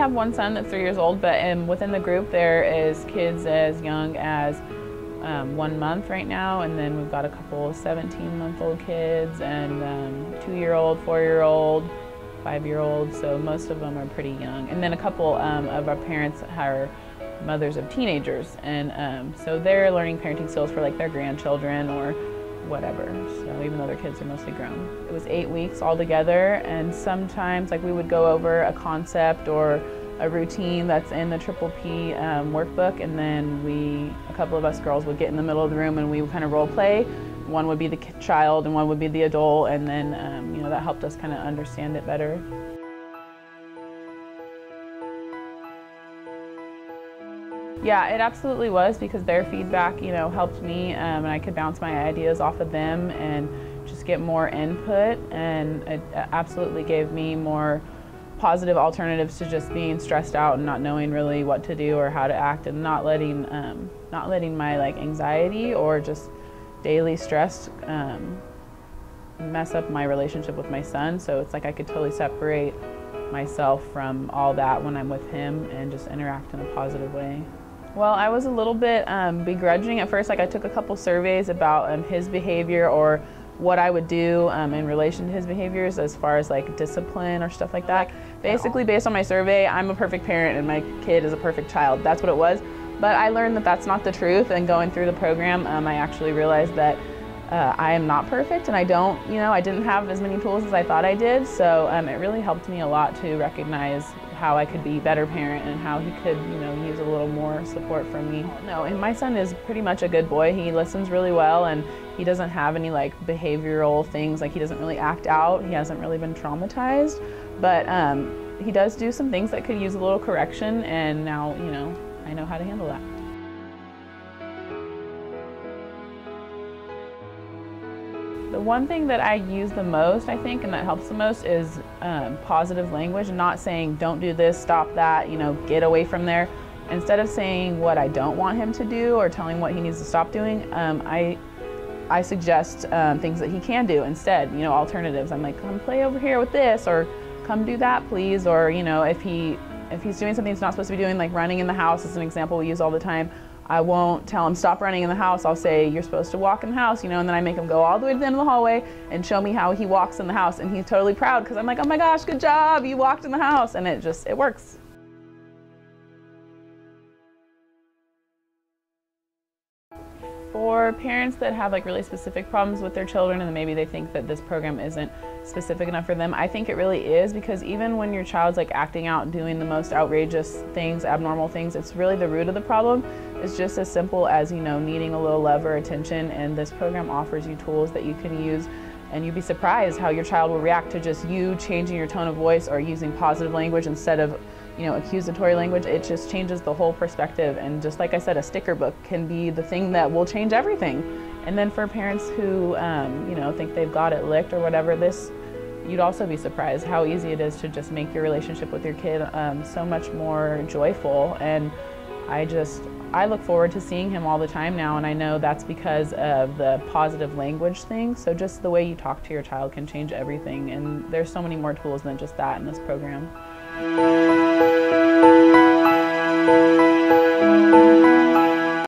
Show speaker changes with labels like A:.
A: have one son that's 3 years old, but within the group there is kids as young as 1 month right now, and then we've got a couple of 17-month-old kids and 2-year-old, 4-year-old, 5-year-old, so most of them are pretty young. And then a couple of our parents are mothers of teenagers, and so they're learning parenting skills for like their grandchildren or whatever, so even though their kids are mostly grown. It was 8 weeks altogether, and sometimes like we would go over a concept or a routine that's in the Triple P workbook, and then a couple of us girls would get in the middle of the room and we would kind of role play. One would be the child and one would be the adult, and then you know, that helped us kind of understand it better. Yeah, it absolutely was, because their feedback, you know, helped me, and I could bounce my ideas off of them and just get more input, and it absolutely gave me more positive alternatives to just being stressed out and not knowing really what to do or how to act, and not letting my like anxiety or just daily stress mess up my relationship with my son. So it's like I could totally separate myself from all that when I'm with him and just interact in a positive way. Well, I was a little bit begrudging at first. Like I took a couple surveys about his behavior or what I would do in relation to his behaviors as far as like discipline or stuff like that. Basically, based on my survey, I'm a perfect parent and my kid is a perfect child. That's what it was. But I learned that that's not the truth, and going through the program, I actually realized that I am not perfect, and I didn't have as many tools as I thought I did. So it really helped me a lot to recognize how I could be a better parent and how he could, you know, use a little more support from me. No, and my son is pretty much a good boy. He listens really well, and he doesn't have any like behavioral things. Like he doesn't really act out. He hasn't really been traumatized, but he does do some things that could use a little correction, and now, you know, I know how to handle that. The one thing that I use the most, I think, and that helps the most is positive language, not saying don't do this, stop that, you know, get away from there. Instead of saying what I don't want him to do or telling what he needs to stop doing, I suggest things that he can do instead, you know, alternatives. I'm like, come play over here with this, or come do that, please. Or, you know, if he's doing something he's not supposed to be doing, like running in the house is an example we use all the time. I won't tell him stop running in the house. I'll say you're supposed to walk in the house, you know, and then I make him go all the way to the end of the hallway and show me how he walks in the house, and he's totally proud because I'm like, oh my gosh, good job, you walked in the house, and it works. For parents that have like really specific problems with their children and maybe they think that this program isn't specific enough for them, I think it really is, because even when your child's like acting out and doing the most outrageous things, abnormal things, it's really the root of the problem. It's just as simple as, you know, needing a little love or attention, and this program offers you tools that you can use, and you'd be surprised how your child will react to just you changing your tone of voice or using positive language instead of, you know, accusatory language. It just changes the whole perspective, and just like I said, a sticker book can be the thing that will change everything. And then for parents who, you know, think they've got it licked or whatever, you'd also be surprised how easy it is to just make your relationship with your kid so much more joyful. And I look forward to seeing him all the time now, and I know that's because of the positive language thing. So just the way you talk to your child can change everything, and there's so many more tools than just that in this program.